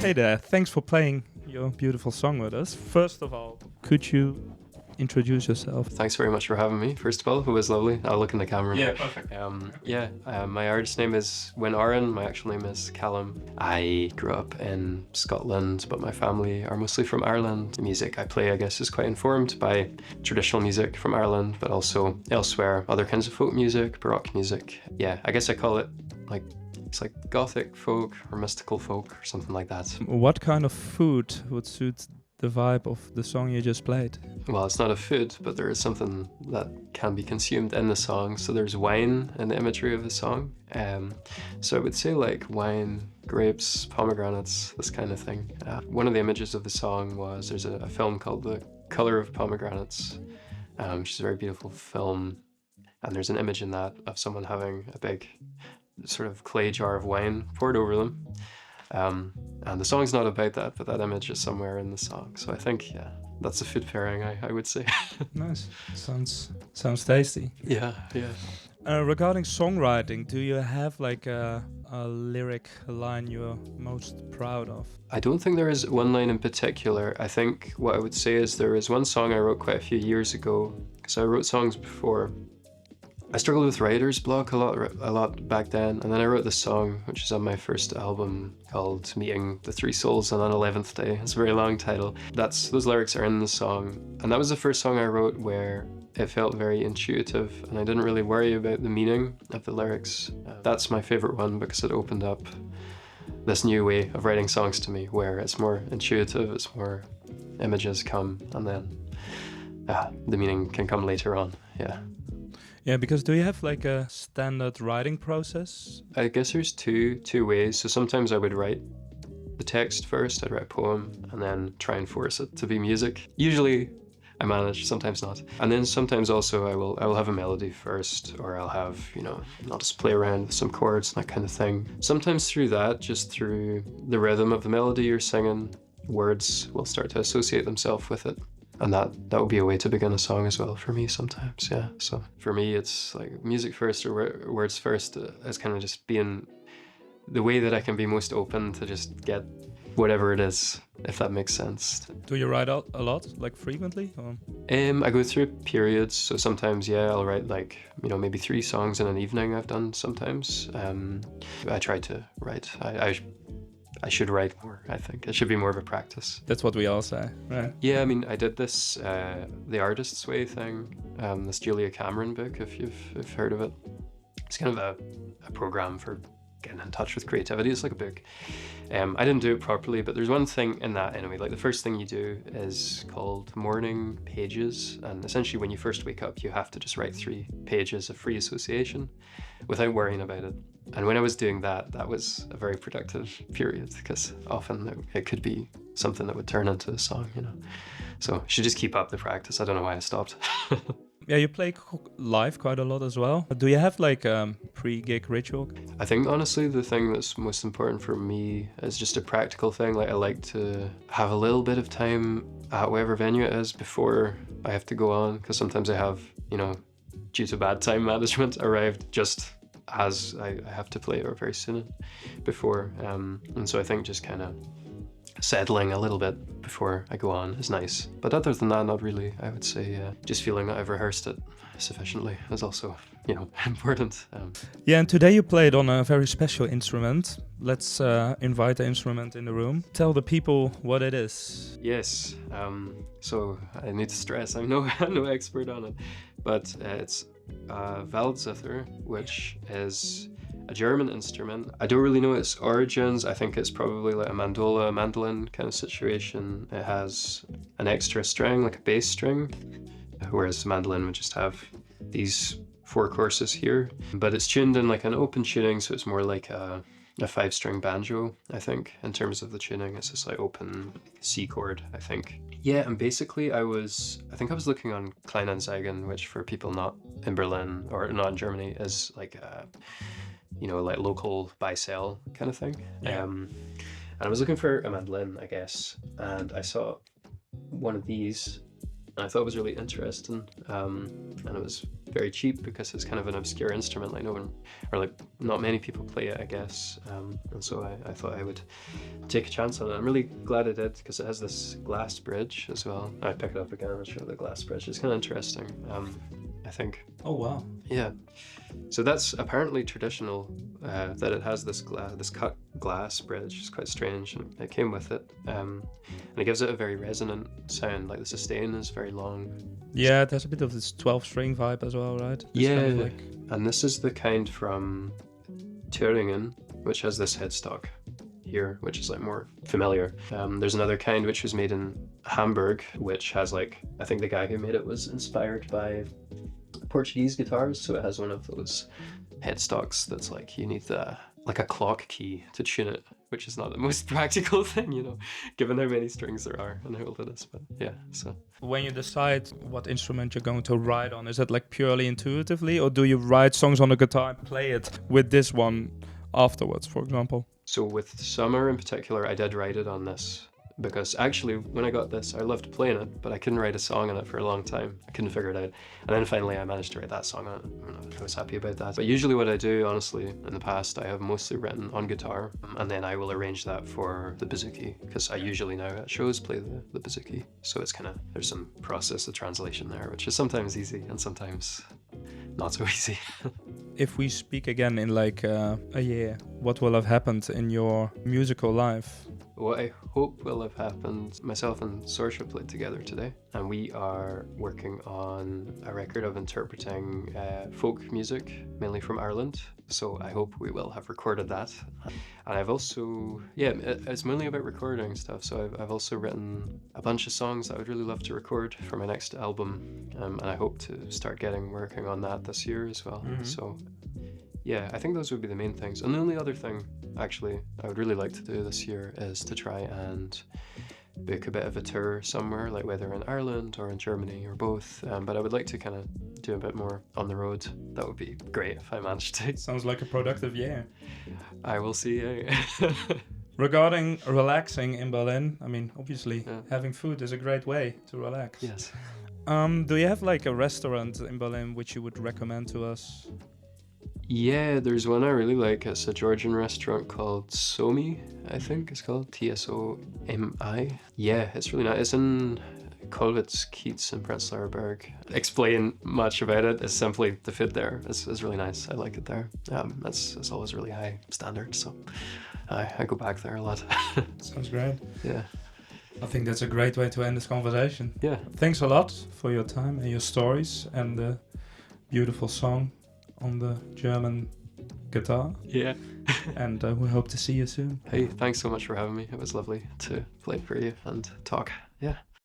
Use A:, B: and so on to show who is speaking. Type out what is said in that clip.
A: Hey there, thanks for playing your beautiful song with us. First of all, could you introduce yourself?
B: Thanks very much for having me. First of all, it was lovely. I'll look in the camera.
A: Yeah, perfect.
B: My artist name is Wyn Oran. My actual name is Callum. I grew up in Scotland, but my family are mostly from Ireland. The music I play, I guess, is quite informed by traditional music from Ireland, but also elsewhere, other kinds of folk music, Baroque music. Yeah, I guess I call it it's like gothic folk or mystical folk or something like that.
A: What kind of food would suit the vibe of the song you just played?
B: Well, it's not a food, but there is something that can be consumed in the song. So there's wine in the imagery of the song. So I would say like wine, grapes, pomegranates, this kind of thing. One of the images of the song was there's a film called The Color of Pomegranates, which is a very beautiful film. And there's an image in that of someone having a big sort of clay jar of wine poured over them. And the song's not about that, but that image is somewhere in the song. So I think, yeah, that's a food pairing, I would say.
A: Nice. Sounds tasty.
B: Yeah.
A: Regarding songwriting, do you have like a lyric line you're most proud of?
B: I don't think there is one line in particular. I think what I would say is there is one song I wrote quite a few years ago, because I wrote songs before. I struggled with writer's block a lot back then, and then I wrote this song, which is on my first album, called Meeting the Three Souls on an 11th Day. It's a very long title. Those lyrics are in the song, and that was the first song I wrote where it felt very intuitive, and I didn't really worry about the meaning of the lyrics. That's my favorite one because it opened up this new way of writing songs to me, where it's more intuitive, it's more images come, and then the meaning can come later on.
A: Yeah, because do you have like a standard writing process?
B: I guess there's two ways. So sometimes I would write the text first, I'd write a poem, and then try and force it to be music. Usually I manage, sometimes not. And then sometimes also I will have a melody first, or I'll have, I'll just play around with some chords and that kind of thing. Sometimes through that, just through the rhythm of the melody you're singing, words will start to associate themselves with it. And that would be a way to begin a song as well for me sometimes, yeah. So for me, it's like music first or words first is kind of just being the way that I can be most open to just get whatever it is, if that makes sense.
A: Do you write out a lot, like frequently? Or?
B: I go through periods, so sometimes, yeah, I'll write like, maybe 3 songs in an evening I've done sometimes. I try to write. I should write more, I think. It should be more of a practice.
A: That's what we all say, right?
B: Yeah, I mean, I did this, The Artist's Way thing, this Julia Cameron book, if you've heard of it. It's kind of a program for getting in touch with creativity. It's like a book. I didn't do it properly, but there's one thing in that anyway. Like the first thing you do is called morning pages. And essentially when you first wake up, you have to just write 3 pages of free association without worrying about it. And when I was doing that, that was a very productive period because often it could be something that would turn into a song, So you should just keep up the practice. I don't know why I stopped.
A: Yeah, you play live quite a lot as well. Do you have like a pre-gig ritual?
B: I think honestly the thing that's most important for me is just a practical thing. Like I like to have a little bit of time at whatever venue it is before I have to go on, because sometimes I have, due to bad time management, arrived just as I have to play or very soon before. And so I think just kind of settling a little bit before I go on is nice. But other than that, not really. I would say just feeling that I've rehearsed it sufficiently is also, important.
A: Yeah, and today you played on a very special instrument. Let's invite the instrument in the room. Tell the people what it is.
B: Yes, so I need to stress, I'm no expert on it, but it's Waldzither, which is a German instrument. I don't really know its origins. I think it's probably like a mandolin kind of situation. It has an extra string, like a bass string, whereas the mandolin would just have these 4 courses here. But it's tuned in like an open tuning, so it's more like a 5-string banjo, I think, in terms of the tuning. It's just like open C chord, I think. Yeah, and basically I think I was looking on Kleinanzeigen, which for people not in Berlin or not in Germany is like like local buy sell kind of thing.
A: Yeah.
B: And I was looking for a mandolin, I guess, and I saw one of these I thought it was really interesting, and it was very cheap because it's kind of an obscure instrument. Like not many people play it, I guess. And so I thought I would take a chance on it. I'm really glad I did because it has this glass bridge as well. I pick it up again and show the glass bridge. It's kind of interesting, I think.
A: Oh wow.
B: Yeah. So that's apparently traditional, that it has this cut glass bridge. It's quite strange, and it came with it. And it gives it a very resonant sound. Like the sustain is very long.
A: Yeah, it has a bit of this 12-string vibe as well, right? It's
B: Yeah.
A: kind of
B: And this is the kind from Thüringen, which has this headstock here, which is like more familiar. There's another kind which was made in Hamburg, which has I think the guy who made it was inspired by Portuguese guitars, so it has one of those headstocks that's you need a clock key to tune it, which is not the most practical thing, given how many strings there are and how old it is. But yeah, so
A: when you decide what instrument you're going to write on, is it purely intuitively, or do you write songs on the guitar and play it with this one afterwards, for example?
B: So with Summer in particular, I did write it on this. Because actually, when I got this, I loved playing it, but I couldn't write a song on it for a long time. I couldn't figure it out. And then finally, I managed to write that song on it. I was happy about that. But usually what I do, honestly, in the past, I have mostly written on guitar, and then I will arrange that for the bouzouki, because I usually now at shows play the bouzouki. So it's there's some process of translation there, which is sometimes easy and sometimes not so easy.
A: If we speak again in a year, what will have happened in your musical life?
B: What I hope will have happened, myself and Sorsha played together today, and we are working on a record of interpreting folk music, mainly from Ireland. So I hope we will have recorded that. And I've also, it's mainly about recording stuff. So I've also written a bunch of songs that I would really love to record for my next album. And I hope to start working on that this year as well.
A: Mm-hmm.
B: So yeah, I think those would be the main things. And the only other thing, actually, I would really like to do this year is to try and book a bit of a tour somewhere, whether in Ireland or in Germany or both. But I would like to kind of do a bit more on the road. That would be great if I managed to.
A: Sounds like a productive year.
B: I will see.
A: Regarding relaxing in Berlin, obviously
B: Yeah.
A: having food is a great way to relax.
B: Yes.
A: Do you have a restaurant in Berlin which you would recommend to us?
B: Yeah, there's one I really like. It's a Georgian restaurant called Somi, I think it's called. Tsomi. Yeah, it's really nice. It's in Kollwitz, Kiez in Prenzlauer Berg. Explain much about it. It's simply the food there. It's really nice. I like it there. It's always really high standard, so I go back there a lot.
A: Sounds great.
B: Yeah.
A: I think that's a great way to end this conversation.
B: Yeah.
A: Thanks a lot for your time and your stories and the beautiful song on the German guitar.
B: Yeah.
A: And we hope to see you soon.
B: Hey, thanks so much for having me. It was lovely to play for you and talk. Yeah.